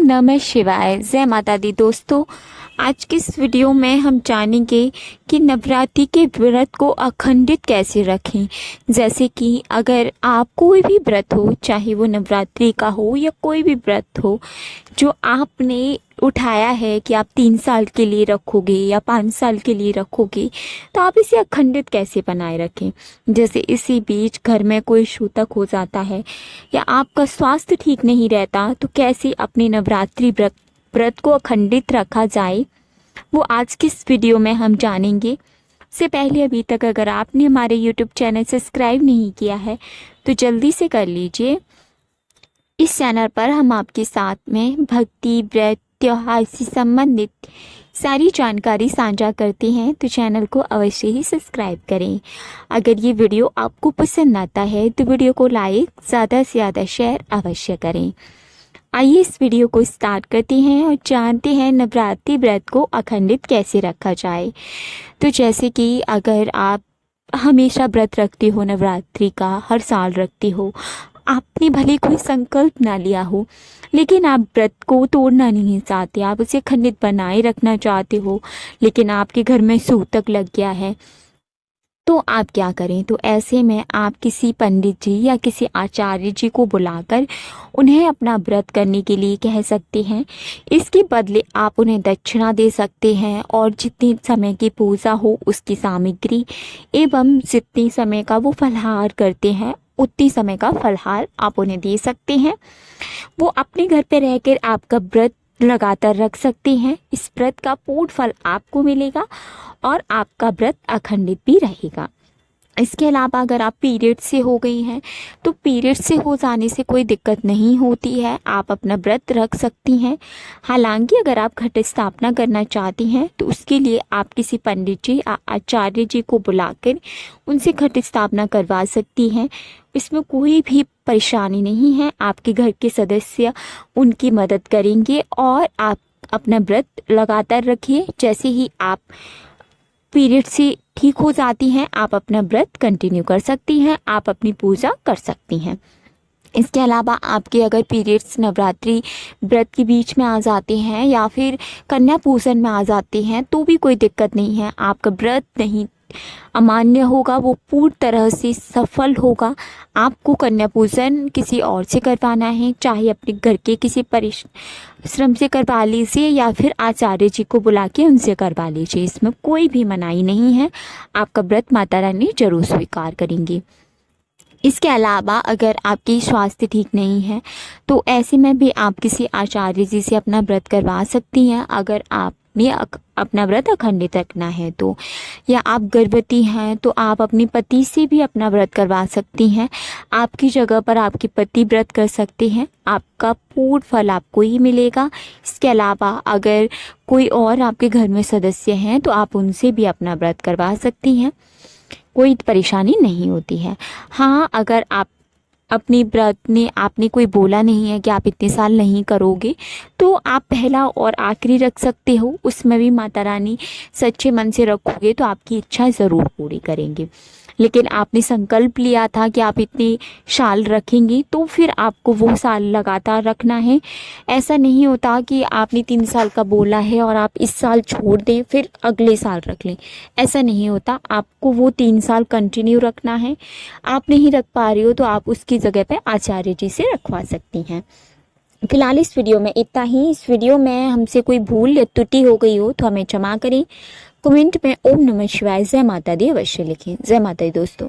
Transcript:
नमः शिवाय। जय माता दी। दोस्तों, आज की इस वीडियो में हम जानेंगे कि नवरात्रि के व्रत को अखंडित कैसे रखें। जैसे कि अगर आप कोई भी व्रत हो, चाहे वो नवरात्रि का हो या कोई भी व्रत हो जो आपने उठाया है कि आप 3 साल के लिए रखोगे या 5 साल के लिए रखोगे, तो आप इसे अखंडित कैसे बनाए रखें। जैसे इसी बीच घर में कोई छूतक हो जाता है या आपका स्वास्थ्य ठीक नहीं रहता, तो कैसे अपने नवरात्रि व्रत को अखंडित रखा जाए, वो आज की इस वीडियो में हम जानेंगे। से पहले अभी तक अगर आपने हमारे YouTube चैनल सब्सक्राइब नहीं किया है तो जल्दी से कर लीजिए। इस चैनल पर हम आपके साथ में भक्ति, व्रत, त्योहार से संबंधित सारी जानकारी साझा करते हैं, तो चैनल को अवश्य ही सब्सक्राइब करें। अगर ये वीडियो आपको पसंद आता है तो वीडियो को लाइक, ज़्यादा से ज़्यादा शेयर अवश्य करें। आइए इस वीडियो को स्टार्ट करते हैं और जानते हैं नवरात्रि व्रत को अखंडित कैसे रखा जाए। तो जैसे कि अगर आप हमेशा व्रत रखते हो, नवरात्रि का हर साल रखते हो, आपने भले कोई संकल्प ना लिया हो, लेकिन आप व्रत को तोड़ना नहीं चाहते, आप उसे खंडित बनाए रखना चाहते हो, लेकिन आपके घर में सूतक लग गया है, तो आप क्या करें। तो ऐसे में आप किसी पंडित जी या किसी आचार्य जी को बुलाकर उन्हें अपना व्रत करने के लिए कह सकते हैं। इसके बदले आप उन्हें दक्षिणा दे सकते हैं और जितनी समय की पूजा हो उसकी सामग्री एवं जितनी समय का वो फलाहार करते हैं उतनी समय का फलाहार आप उन्हें दे सकते हैं। वो अपने घर पे रहकर आपका व्रत लगातार रख सकते हैं। इस व्रत का पूर्ण फल आपको मिलेगा और आपका व्रत अखंडित भी रहेगा। इसके अलावा अगर आप पीरियड से हो गई हैं तो पीरियड से हो जाने से कोई दिक्कत नहीं होती है, आप अपना व्रत रख सकती हैं। हालांकि अगर आप घट स्थापना करना चाहती हैं तो उसके लिए आप किसी पंडित जी या आचार्य जी को बुलाकर उनसे घट स्थापना करवा सकती हैं। इसमें कोई भी परेशानी नहीं है, आपके घर के सदस्य उनकी मदद करेंगे और आप अपना व्रत लगातार रखिए। जैसे ही आप पीरियड से ठीक हो जाती हैं, आप अपना व्रत कंटिन्यू कर सकती हैं, आप अपनी पूजा कर सकती हैं। इसके अलावा आपके अगर पीरियड्स नवरात्रि व्रत के बीच में आ जाते हैं या फिर कन्या पूजन में आ जाते हैं तो भी कोई दिक्कत नहीं है। आपका व्रत नहीं अमान्य होगा, वो पूर्ण तरह से सफल होगा। आपको कन्या पूजन किसी और से करवाना है, चाहे अपने घर के किसी परिश्रम से करवा लीजिए या फिर आचार्य जी को बुला के उनसे करवा लीजिए। इसमें कोई भी मनाही नहीं है, आपका व्रत माता रानी जरूर स्वीकार करेंगी। इसके अलावा अगर आपकी स्वास्थ्य ठीक नहीं है तो ऐसे में भी आप किसी आचार्य जी से अपना व्रत करवा सकती हैं। अगर आपने अपना व्रत अखंडित रखना है तो, या आप गर्भवती हैं तो आप अपने पति से भी अपना व्रत करवा सकती हैं। आपकी जगह पर आपके पति व्रत कर सकते हैं, आपका पूर्ण फल आपको ही मिलेगा। इसके अलावा अगर कोई और आपके घर में सदस्य हैं तो आप उनसे भी अपना व्रत करवा सकती हैं, कोई परेशानी नहीं होती है। हाँ, अगर आप अपनी व्रत में आपने कोई बोला नहीं है कि आप इतने साल नहीं करोगे तो आप पहला और आखिरी रख सकते हो, उसमें भी माता रानी सच्चे मन से रखोगे तो आपकी इच्छा ज़रूर पूरी करेंगे। लेकिन आपने संकल्प लिया था कि आप इतने साल रखेंगी तो फिर आपको वो साल लगातार रखना है। ऐसा नहीं होता कि आपने 3 साल का बोला है और आप इस साल छोड़ दें फिर अगले साल रख लें, ऐसा नहीं होता। आपको वो 3 साल कंटिन्यू रखना है। आप नहीं रख पा रही हो तो आप उसकी जगह पे आचार्य जी से रखवा सकती हैं। फिलहाल इस वीडियो में इतना ही। इस वीडियो में हमसे कोई भूल या त्रुटि हो गई हो तो हमें क्षमा करें। कमेंट में ओम नमः शिवाय, जय माता दी अवश्य लिखें। जय माता दी दोस्तों।